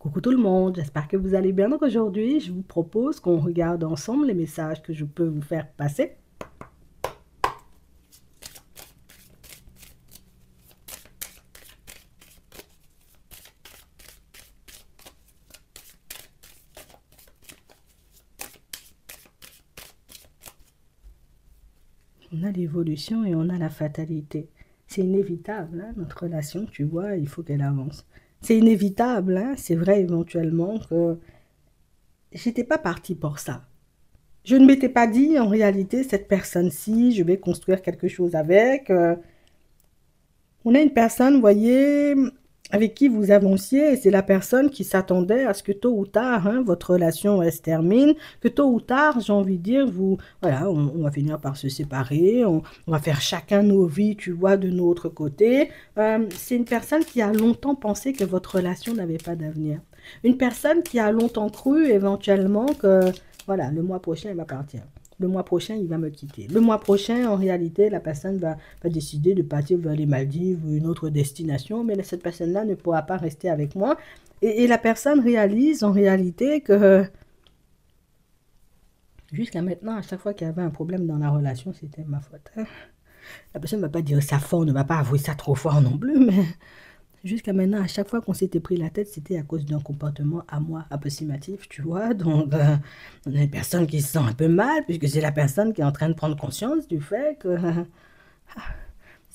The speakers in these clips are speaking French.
Coucou tout le monde, j'espère que vous allez bien. Donc aujourd'hui, je vous propose qu'on regarde ensemble les messages que je peux vous faire passer. On a l'évolution et on a la fatalité. C'est inévitable, hein, notre relation, tu vois, il faut qu'elle avance. C'est inévitable, hein, c'est vrai éventuellement que j'étais pas partie pour ça. Je ne m'étais pas dit, en réalité, cette personne-ci, je vais construire quelque chose avec. On a une personne, vous voyez, avec qui vous avanciez, et c'est la personne qui s'attendait à ce que tôt ou tard, hein, votre relation elle se termine, que tôt ou tard, j'ai envie de dire, vous, voilà, on va finir par se séparer, on va faire chacun nos vies, tu vois, de notre côté. C'est une personne qui a longtemps pensé que votre relation n'avait pas d'avenir. Une personne qui a longtemps cru éventuellement que, voilà, le mois prochain, elle va partir. Le mois prochain, il va me quitter. Le mois prochain, en réalité, la personne va décider de partir vers les Maldives ou une autre destination, mais cette personne-là ne pourra pas rester avec moi. Et la personne réalise en réalité que jusqu'à maintenant, à chaque fois qu'il y avait un problème dans la relation, c'était ma faute, hein. La personne ne va pas dire ça fort, ne va pas avouer ça trop fort non plus, mais jusqu'à maintenant, à chaque fois qu'on s'était pris la tête, c'était à cause d'un comportement à moi approximatif, tu vois. Donc, on a une personne qui se sent un peu mal, puisque c'est la personne qui est en train de prendre conscience du fait que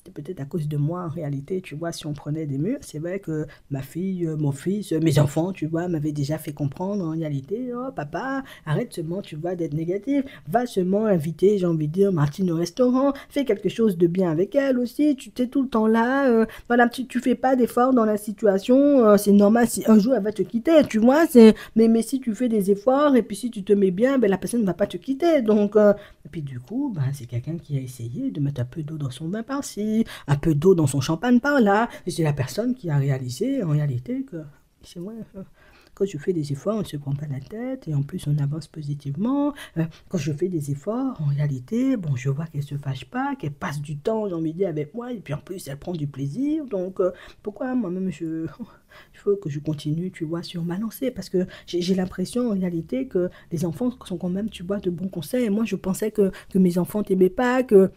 c'était peut-être à cause de moi en réalité, tu vois, si on prenait des murs. C'est vrai que ma fille, mon fils, mes enfants, tu vois, m'avaient déjà fait comprendre en réalité, oh papa, arrête seulement, tu vois, d'être négatif, va seulement inviter, j'ai envie de dire, Martine au restaurant, fais quelque chose de bien avec elle aussi, tu t'es tout le temps là, voilà, tu fais pas d'efforts dans la situation, c'est normal si un jour elle va te quitter, tu vois, mais si tu fais des efforts et puis si tu te mets bien, ben la personne ne va pas te quitter, donc, et puis du coup, ben, c'est quelqu'un qui a essayé de mettre un peu d'eau dans son bain par-ci, un peu d'eau dans son champagne par-là. Et c'est la personne qui a réalisé en réalité que c'est vrai. Quand je fais des efforts, on ne se prend pas la tête et en plus on avance positivement. Quand je fais des efforts, en réalité, bon, je vois qu'elle ne se fâche pas, qu'elle passe du temps, j'ai envie de dire, avec moi et puis en plus elle prend du plaisir. Donc pourquoi moi-même il faut que je continue, tu vois, sur ma lancée parce que j'ai l'impression en réalité que les enfants sont quand même, tu vois, de bons conseils. Et moi, je pensais que mes enfants t'aimaient pas, que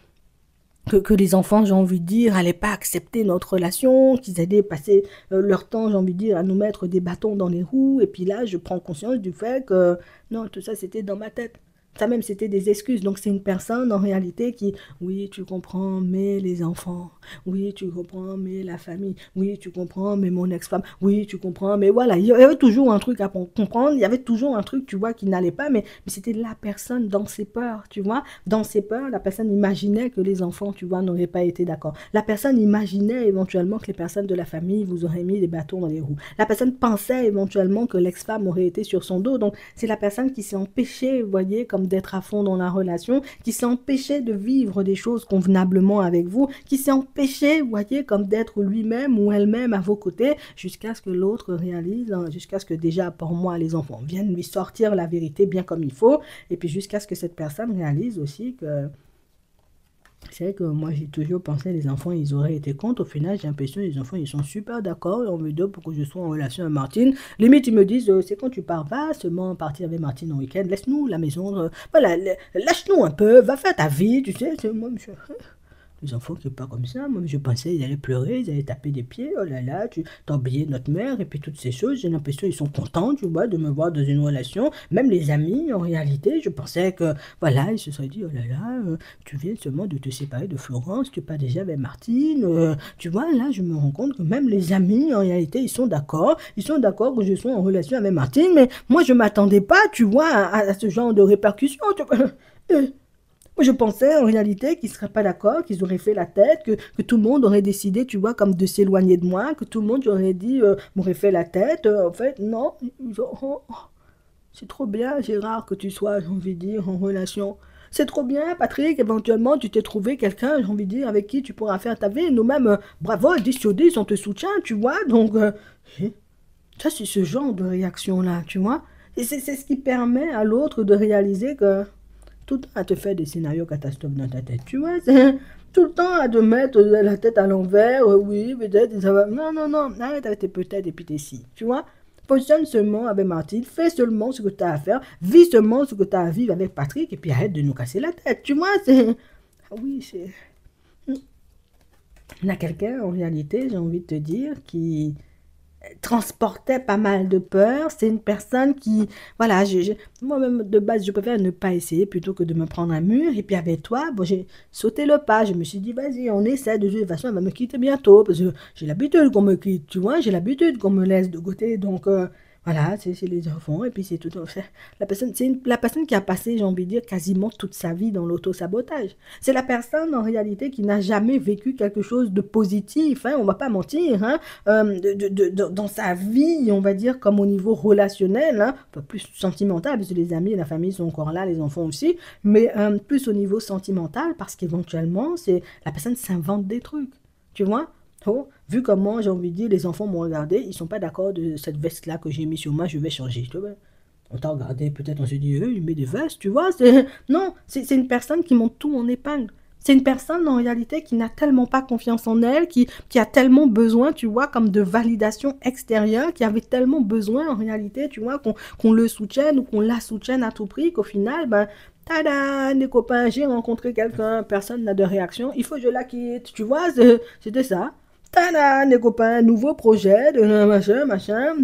les enfants, j'ai envie de dire, n'allaient pas accepter notre relation, qu'ils allaient passer leur temps, j'ai envie de dire, à nous mettre des bâtons dans les roues. Et puis là, je prends conscience du fait que non, tout ça, c'était dans ma tête. Ça même, c'était des excuses. Donc, c'est une personne, en réalité, qui, oui, tu comprends, mais les enfants, oui, tu comprends, mais la famille, oui, tu comprends, mais mon ex-femme, oui, tu comprends, mais voilà, il y avait toujours un truc à comprendre, il y avait toujours un truc, tu vois, qui n'allait pas, mais c'était la personne dans ses peurs, tu vois. Dans ses peurs, la personne imaginait que les enfants, tu vois, n'auraient pas été d'accord. La personne imaginait éventuellement que les personnes de la famille vous auraient mis des bâtons dans les roues. La personne pensait éventuellement que l'ex-femme aurait été sur son dos. Donc, c'est la personne qui s'est empêchée, vous voyez, comme d'être à fond dans la relation, qui s'est empêchée de vivre des choses convenablement avec vous, qui s'est empêchée, vous voyez, comme d'être lui-même ou elle-même à vos côtés, jusqu'à ce que l'autre réalise, hein, jusqu'à ce que déjà, pour moi, les enfants viennent lui sortir la vérité bien comme il faut, et puis jusqu'à ce que cette personne réalise aussi que c'est vrai que moi j'ai toujours pensé que les enfants ils auraient été contre. Au final, j'ai l'impression que les enfants ils sont super d'accord. On me dit pour que je sois en relation avec Martine. Limite, ils me disent c'est quand tu pars, va seulement partir avec Martine au week-end. Laisse-nous la maison. Voilà, lâche-nous un peu. Va faire ta vie. Tu sais, moi, monsieur. Les enfants qui sont pas comme ça, moi je pensais qu'ils allaient pleurer, ils allaient taper des pieds, oh là là, tu t'as oublié notre mère et puis toutes ces choses, j'ai l'impression qu'ils sont contents, tu vois, de me voir dans une relation, même les amis, en réalité, je pensais que, voilà, ils se seraient dit, oh là là, tu viens seulement de te séparer de Florence, tu pas déjà avec Martine, tu vois, là je me rends compte que même les amis, en réalité, ils sont d'accord que je sois en relation avec Martine, mais moi je m'attendais pas, tu vois, à ce genre de répercussions, tu vois. Moi, je pensais en réalité qu'ils ne seraient pas d'accord, qu'ils auraient fait la tête, que tout le monde aurait décidé, tu vois, comme de s'éloigner de moi, que tout le monde aurait dit, m'aurait fait la tête. En fait, non. Oh, oh, c'est trop bien, Gérard, que tu sois, j'ai envie de dire, en relation. C'est trop bien, Patrick, éventuellement, tu t'es trouvé quelqu'un, j'ai envie de dire, avec qui tu pourras faire ta vie. Nous-mêmes, bravo, 10 sur 10, on te soutient, tu vois. Donc, ça, c'est ce genre de réaction-là, tu vois. Et c'est ce qui permet à l'autre de réaliser que tout le temps à te faire des scénarios catastrophes dans ta tête, tu vois, c'est tout le temps à te mettre la tête à l'envers, oui, peut-être, ça va, non, non, non, arrête avec tes peut-être et puis tes si, tu vois, Fonctionne seulement avec Martine, fais seulement ce que tu as à faire, vis seulement ce que tu as à vivre avec Patrick, et puis arrête de nous casser la tête, tu vois, c'est... Ah oui, c'est... Il y a quelqu'un, en réalité, j'ai envie de te dire, qui transportait pas mal de peur. C'est une personne qui, voilà, moi-même de base, je préfère ne pas essayer plutôt que de me prendre un mur. Et puis avec toi, bon, j'ai sauté le pas. Je me suis dit, vas-y, on essaie. De toute façon, elle va me quitter bientôt parce que j'ai l'habitude qu'on me quitte, tu vois, j'ai l'habitude qu'on me laisse de côté. Donc, voilà, c'est les enfants et puis c'est tout. La personne, la personne qui a passé, j'ai envie de dire, quasiment toute sa vie dans l'auto-sabotage. C'est la personne, en réalité, qui n'a jamais vécu quelque chose de positif, hein, on va pas mentir, hein, dans sa vie, on va dire, comme au niveau relationnel, hein, pas plus sentimental, parce que les amis et la famille sont encore là, les enfants aussi, mais plus au niveau sentimental, parce qu'éventuellement, la personne s'invente des trucs, tu vois. Oh, vu comment, j'ai envie de dire, les enfants m'ont regardé, ils sont pas d'accord de cette veste-là que j'ai mis sur moi, je vais changer, tu vois. On t'a regardé, peut-être on s'est dit, il met des vestes, tu vois. Non, c'est une personne qui monte tout en épingle. C'est une personne, en réalité, qui n'a tellement pas confiance en elle, qui a tellement besoin, tu vois, comme de validation extérieure, qui avait tellement besoin, en réalité, tu vois, qu'on le soutienne ou qu'on la soutienne à tout prix, qu'au final, ben, tada, les copains, j'ai rencontré quelqu'un, personne n'a de réaction, il faut que je la quitte, tu vois, c'était ça. Tada, les copains, nouveau projet, de machin, machin.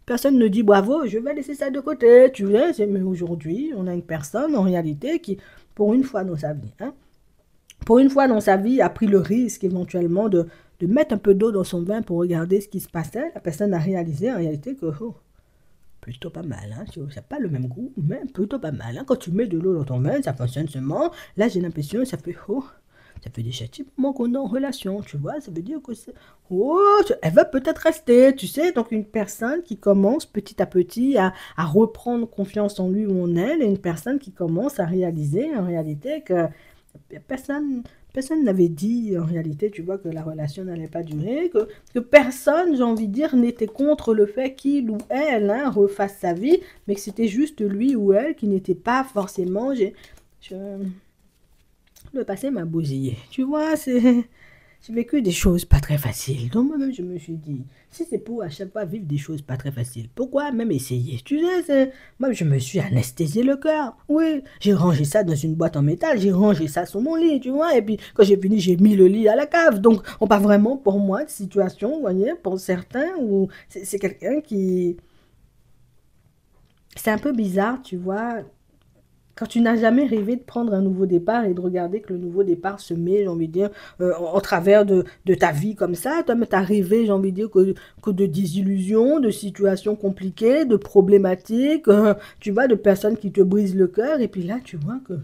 Personne ne dit bravo, je vais laisser ça de côté, tu vois. Mais aujourd'hui, on a une personne, en réalité, qui, pour une fois dans sa vie, hein, pour une fois dans sa vie, a pris le risque éventuellement de mettre un peu d'eau dans son vin pour regarder ce qui se passait. La personne a réalisé en réalité que, oh, plutôt pas mal, hein. C'est pas le même goût, mais plutôt pas mal, hein. Quand tu mets de l'eau dans ton vin, ça fonctionne seulement. Là, j'ai l'impression que ça fait, oh, ça fait déjà un petit moment qu'on est en relation, tu vois. Ça veut dire que c'est, oh, elle va peut-être rester, tu sais. Donc, une personne qui commence petit à petit à reprendre confiance en lui ou en elle, et une personne qui commence à réaliser en réalité que personne n'avait dit en réalité, tu vois, que la relation n'allait pas durer, que personne, j'ai envie de dire, n'était contre le fait qu'il ou elle, hein, refasse sa vie, mais que c'était juste lui ou elle qui n'était pas forcément... Je- le passé m'a bousillé, tu vois, j'ai vécu des choses pas très faciles. Donc moi-même, je me suis dit, si c'est pour à chaque fois vivre des choses pas très faciles, pourquoi même essayer? Tu sais, moi, je me suis anesthésié le cœur. Oui, j'ai rangé ça dans une boîte en métal, j'ai rangé ça sur mon lit, tu vois. Et puis, quand j'ai fini, j'ai mis le lit à la cave. Donc, on parle vraiment, pour moi, de situation, vous voyez, pour certains, où c'est quelqu'un qui... C'est un peu bizarre, tu vois. Quand tu n'as jamais rêvé de prendre un nouveau départ et de regarder que le nouveau départ se met, j'ai envie de dire, en travers de ta vie comme ça, toi, tu as rêvé, j'ai envie de dire, que de désillusions, de situations compliquées, de problématiques, tu vois, de personnes qui te brisent le cœur, et puis là, tu vois que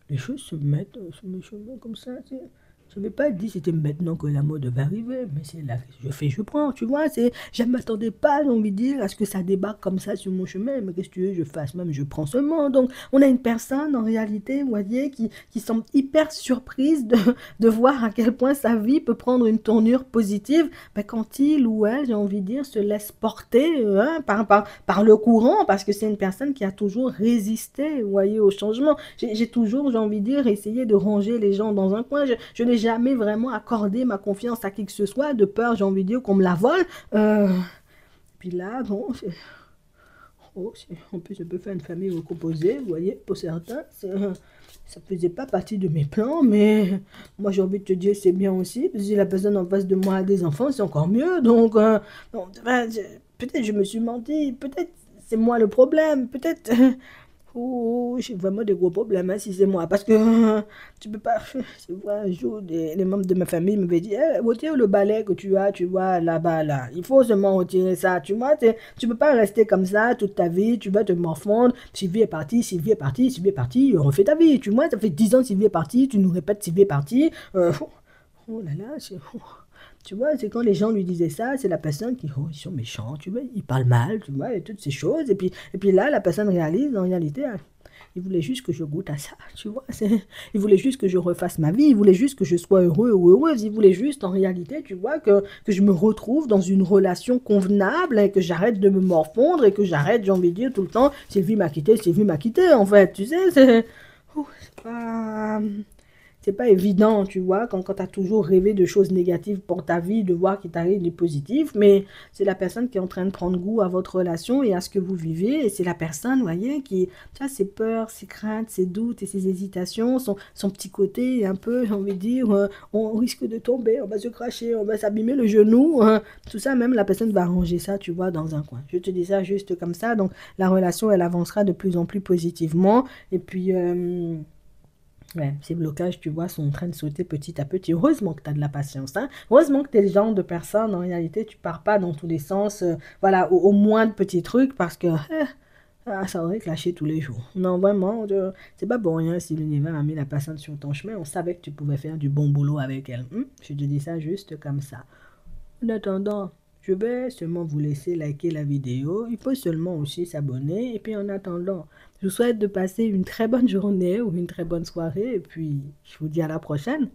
les choses se mettent sur mes cheveux comme ça, tu sais. Je ne vais pas dire c'était maintenant que la mode va arriver, mais c'est là que je fais, je prends, tu vois. Je ne m'attendais pas, j'ai envie de dire, à ce que ça débarque comme ça sur mon chemin. Mais qu'est-ce que tu veux que je fasse? Même je prends seulement. Donc, on a une personne, en réalité, vous voyez, qui semble hyper surprise de voir à quel point sa vie peut prendre une tournure positive ben, quand il ou elle, j'ai envie de dire, se laisse porter hein, par le courant, parce que c'est une personne qui a toujours résisté, vous voyez, au changement. J'ai toujours, j'ai envie de dire, essayé de ranger les gens dans un coin. Je n'ai jamais vraiment accordé ma confiance à qui que ce soit, de peur, j'ai envie de dire, qu'on me la vole. Puis là, bon, oh, en plus, je peux faire une famille recomposée, vous voyez, pour certains, ça ne faisait pas partie de mes plans, mais moi, j'ai envie de te dire, c'est bien aussi, parce que si la personne en face de moi a des enfants, c'est encore mieux, donc, enfin, peut-être je me suis menti, peut-être c'est moi le problème, peut-être... Oh, j'ai vraiment des gros problèmes, hein, si c'est moi. Parce que tu peux pas. Je vois un jour, les membres de ma famille me dit retire le balai que tu as, tu vois, là-bas, là. Il faut seulement retirer ça. Tu vois, tu peux pas rester comme ça toute ta vie. Tu vas te morfondre. Sylvie est partie, Sylvie est partie, Sylvie est partie. Refais ta vie. Tu vois, ça fait 10 ans que Sylvie est partie. Tu nous répètes Sylvie est partie. Oh là là, c'est. Tu vois, c'est quand les gens lui disaient ça, c'est la personne qui, oh, ils sont méchants, tu vois, ils parlent mal, tu vois, et toutes ces choses. Et puis là, la personne réalise, en réalité, hein, il voulait juste que je goûte à ça, tu vois. Il voulait juste que je refasse ma vie, il voulait juste que je sois heureux ou heureuse, il voulait juste, en réalité, tu vois, que je me retrouve dans une relation convenable, et que j'arrête de me morfondre, et que j'arrête, j'ai envie de dire, tout le temps, Sylvie m'a quitté, en fait, tu sais, c'est... Oh, c'est pas... c'est pas évident, tu vois, quand tu as toujours rêvé de choses négatives pour ta vie, de voir qu'il t'arrive des positifs, mais c'est la personne qui est en train de prendre goût à votre relation et à ce que vous vivez, et c'est la personne, vous voyez, qui, tu as ses peurs, ses craintes, ses doutes et ses hésitations, son petit côté un peu, j'ai envie de dire, on risque de tomber, on va se cracher, on va s'abîmer le genou, hein. Tout ça, même la personne va ranger ça, tu vois, dans un coin. Je te dis ça juste comme ça, donc la relation, elle avancera de plus en plus positivement, et puis... ouais, ces blocages, tu vois, sont en train de sauter petit à petit. Heureusement que tu as de la patience, hein. Heureusement que tu es le genre de personne, en réalité, tu pars pas dans tous les sens, voilà, au moins de petits trucs, parce que ça aurait clashé tous les jours. Non, vraiment, c'est pas pour rien si l'univers a mis la personne sur ton chemin. On savait que tu pouvais faire du bon boulot avec elle. Je te dis ça juste comme ça. En attendant, je vais seulement vous laisser liker la vidéo. Il faut seulement aussi s'abonner. Et puis en attendant, je vous souhaite de passer une très bonne journée ou une très bonne soirée. Et puis, je vous dis à la prochaine.